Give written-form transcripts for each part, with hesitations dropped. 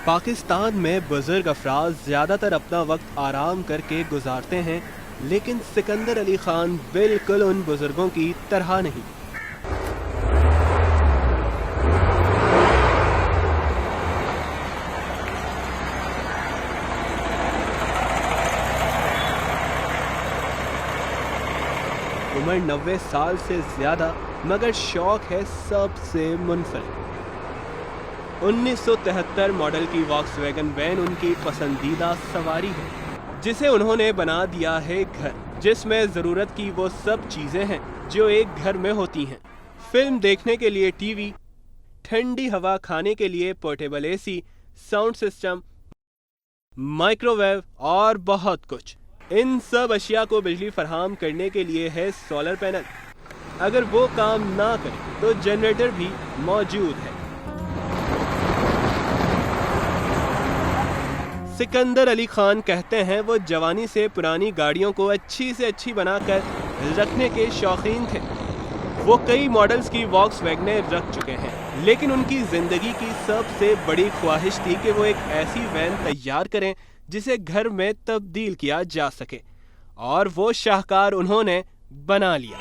पाकिस्तान में बुजुर्ग अफराद ज़्यादातर अपना वक्त आराम करके गुजारते हैं, लेकिन सिकंदर अली खान बिल्कुल उन बुजुर्गों की तरह नहीं। उम्र 90 साल से ज्यादा, मगर शौक है सबसे मुनफरिद। 1973 मॉडल की वॉक्सवैगन वैन उनकी पसंदीदा सवारी है, जिसे उन्होंने बना दिया है घर, जिसमें ज़रूरत की वो सब चीज़ें हैं जो एक घर में होती हैं। फिल्म देखने के लिए टीवी, ठंडी हवा खाने के लिए portable AC, sound system, microwave और बहुत कुछ। इन सब अशिया को बिजली फराहम करने के लिए है सोलर पैनल। अगर वो काम ना करे तो जनरेटर भी मौजूद है। सिकंदर अली खान कहते हैं वो जवानी से पुरानी गाड़ियों को अच्छी से अच्छी बनाकर रखने के शौकीन थे। वो कई मॉडल्स की वॉक्सवैगनें रख चुके हैं, लेकिन उनकी ज़िंदगी की सबसे बड़ी ख्वाहिश थी कि वो एक ऐसी वैन तैयार करें जिसे घर में तब्दील किया जा सके, और वो शाहकार उन्होंने बना लिया।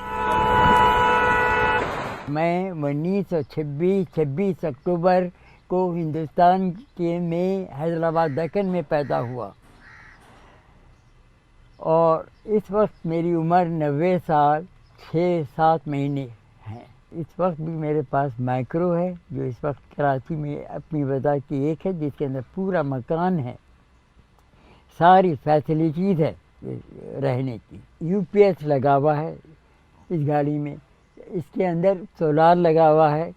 मैं 1926 अक्टूबर को हिंदुस्तान के में हैदराबाद दक्कन में पैदा हुआ, और इस वक्त मेरी उम्र 90 साल 6-7 महीने है। इस वक्त भी मेरे पास माइक्रो है, जो इस वक्त कराची में अपनी वजह की एक है, जिसके अंदर पूरा मकान है, सारी फैसिलिटीज़ है रहने की। यूपीएस लगा हुआ है इस गाड़ी में, इसके अंदर सोलार लगा हुआ है।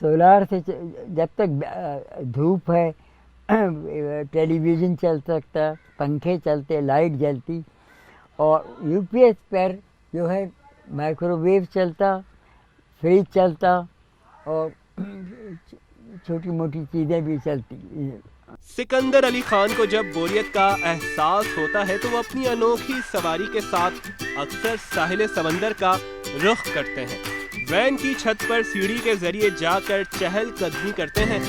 सोलार से जब तक धूप है टेलीविज़न चल सकता, पंखे चलते, लाइट जलती, और यूपीएस पर जो है माइक्रोवेव चलता, फ्रिज चलता, और छोटी मोटी चीज़ें भी चलती। सिकंदर अली खान को जब बोरियत का एहसास होता है तो वो अपनी अनोखी सवारी के साथ अक्सर साहिल समंदर का रुख करते हैं। वैन की छत पर सीढ़ी के जरिए जाकर चहल कदमी करते हैं।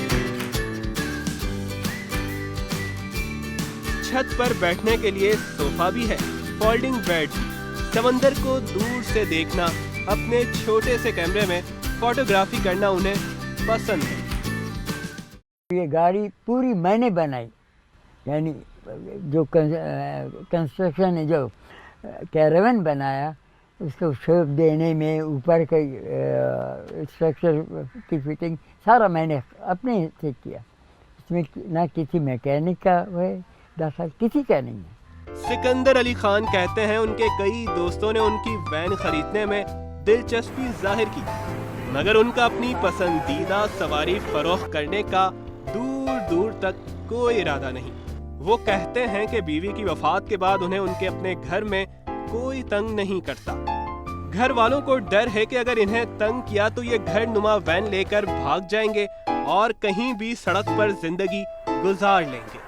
छत पर बैठने के लिए सोफा भी है, फोल्डिंग बेड भी। समंदर को दूर से देखना, अपने छोटे से कैमरे में फोटोग्राफी करना उन्हें पसंद है। ये गाड़ी पूरी मैंने बनाई, यानी जो कंस्ट्रक्शन है, जो कैरावन बनाया, उसको शेप देने में, ऊपर का स्ट्रक्चर की फिटिंग सारा मैंने अपने से किया। इसमें ना किसी मैकेनिक का है दखल, किसी का नहीं है। सिकंदर अली खान कहते हैं उनके कई दोस्तों ने उनकी वैन खरीदने में दिलचस्पी जाहिर की, मगर उनका अपनी पसंदीदा सवारी फरोख्त करने का दूर दूर तक कोई इरादा नहीं। वो कहते हैं कि बीवी की वफात के बाद उन्हें उनके अपने घर में कोई तंग नहीं करता। घर वालों को डर है कि अगर इन्हें तंग किया तो ये घर नुमा वैन लेकर भाग जाएंगे और कहीं भी सड़क पर जिंदगी गुजार लेंगे।